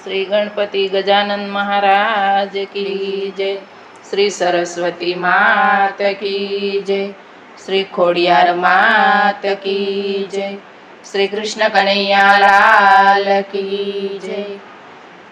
श्री गणपति गजानन महाराज की जय। श्री सरस्वती मात की जय। श्री खोडियार मात की जय। श्री कृष्ण कन्हैया लाल की जय।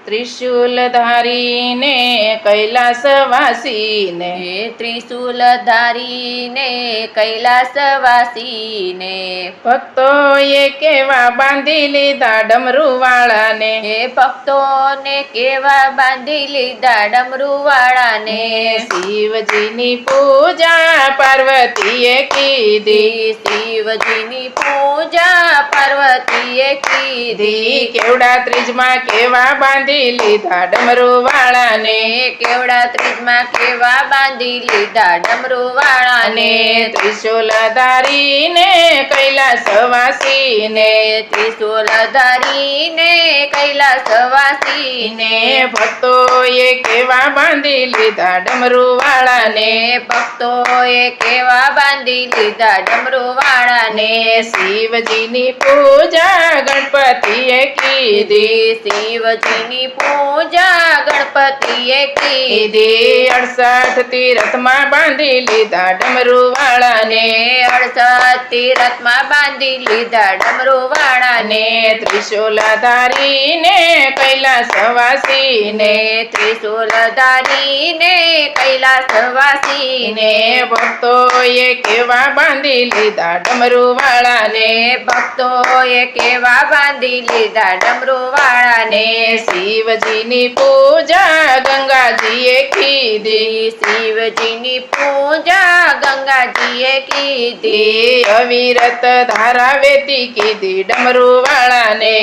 त्रिशूलधारी ने कैलासवासी ने, त्रिशूलधारी ने कैलासवासी ने, भक्तों ये केवा बांधी लीधा डमरूवाळा ने, हे भक्तों ने केवा बांधी लीधा डमरूवाळा ने। शिवजीनी पूजा पार्वतीए कीधी, शिवजीनी पूजा पार्वतीए कीधी। केवड़ा त्रिजमा केवा बांधी લીધા ડમરૂવાળાને, કેવડા ત્રીજમાં કેવા બાંધી લીધા ડમરૂવાળાને। ત્રિશૂલધારીને કૈલાસવાસીને, ત્રિશૂલધારીને કૈલાસવાસીને, ભક્તોએ કેવા બાંધી લીધા ડમરૂવાળાને, ભક્તોએ કેવા બાંધી લીધા ડમરૂવાળાને। શિવજીની પૂજા ગણપતિએ કીધી, શિવજીની પૂજા ગણપતિએ કીધી। 68 તીરથમાં બાંધી લીધા ડમરૂવાળાને, 68 તીરથમાં બાંધી લીધા ડમરૂવાળાને। ત્રિશૂલધારીને કૈલાસવાસીને, ત્રિશૂલધારીને કૈલાસવાસીને, ભક્તોએ કેવા બાંધી લીધા ડમરૂવાળાને, ભક્તોએ કેવા બાંધી લીધા ડમરૂવાળાને। શિવજીની પૂજા ગંગાજીએ કીધી, શિવજીની પૂજા ગંગાજીએ કીધી। અવિરત ધારા વેતી કીધી ડમરૂવાળાને,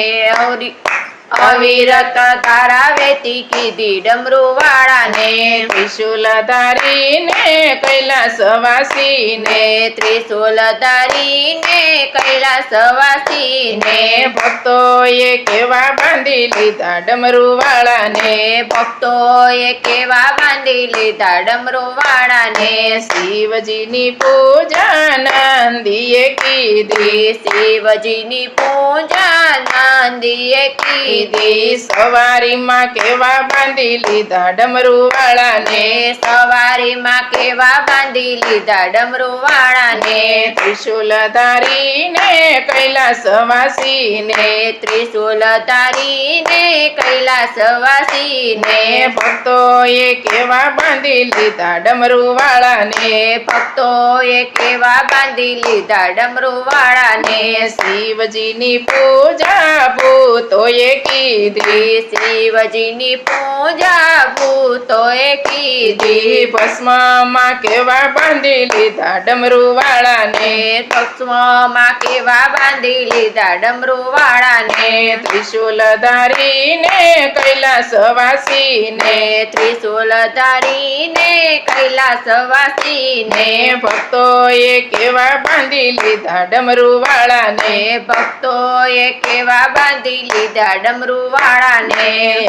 અવિરત ધારા વેતી કીધી ડમરૂવાળાને। ત્રિશૂલધારીને કૈલાસવાસીને, ત્રિશૂલધારીને કૈલાસવાસીને, ભક્તોએ કેવા બાંધી લીધા ડમરૂવાળાને, ભક્તોએ કેવા બાંધી લીધા ડમરૂવાળાને। શિવજીની પૂજા નંદીએ કીધી, શિવજીની પૂજા નંદીએ કીધી। સવારીમાં કેવા બાંધી લીધા ડમરૂવાળાને, સવારીમાં કેવા બાંધી લીધા ડમરૂવાળાને। ત્રિશૂલધારીને કૈલાસવાસીને, ત્રિશૂલધારીને કૈલાસવાસીને, ભક્તોએ કેવા બાંધી લીધા ડમરૂવાળાને, ભક્તોએ કેવા બાંધી લીધા ડમરૂવાળાને। શિવજીની પૂજા ભૂતોએ કીધી, શિવજીની પૂજા ભૂતોએ કીધી। ભસ્મમાં કેવા બાંધી લીધા ડમરૂવાળાને, ભસ્મમાં કેવા બાંધી લીધા ડમરૂવાળાને। ત્રિશૂલધારીને કૈલાસવાસીને, ત્રિશૂલધારીને કૈલાસવાસીને, ભક્તોએ કેવા બાંધી લીધા ડમરૂવાળાને, ભક્તોએ કેવા બાંધી લીધા ડમરૂવાળાને।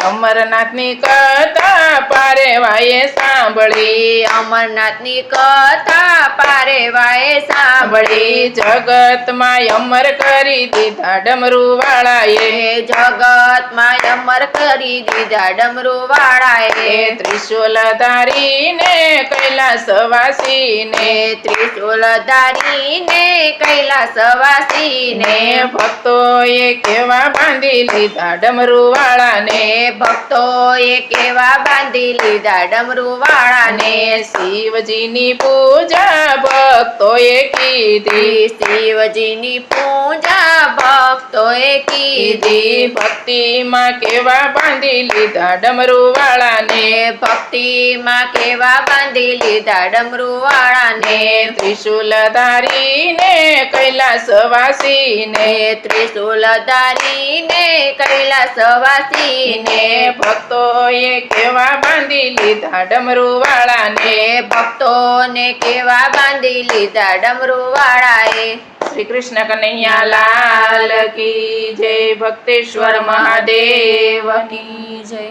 અમરનાથની કથા પારેવાએ સાંભળી, અમરનાથની કથા પારેવાએ સાંભળી। જગતમાં અમર કરી દીધા ડમરૂવાળાએ, જગતમાં અમર કરી દીધા ડમરૂવાળાએ। ત્રિશૂલધારીને કૈલાસવાસીને, ત્રિશૂલધારીને કૈલાસવાસીને, ભક્તોએ કેવા બાંધી લીધા ડમરૂવાળાને, ભક્તોએ કેવા બાંધી લીધા ડમરૂવાળાને। શિવજીની પૂજા ભક્તોએ કીધી, શિવજીની પૂજા ભક્તોએ કીધી। ભક્તિમાં કેવા બાંધી લીધા ડમરૂવાળાને, ભક્તિમાં કેવા બાંધી લીધા ડમરૂવાળાને। ત્રિશૂલધારીને કૈલાસવાસીને, ત્રિશૂલધારીને કૈલાસવાસીને, ભક્તોએ કેવા બાંધી લીધા ડમરૂવાળાને, ભક્તોને કેવા બાંધી લીધા ડમરૂવાળાએ। શ્રી કૃષ્ણ કન્હૈયા લાલ કી જય। ભક્તેશ્વર મહાદેવ કી જય।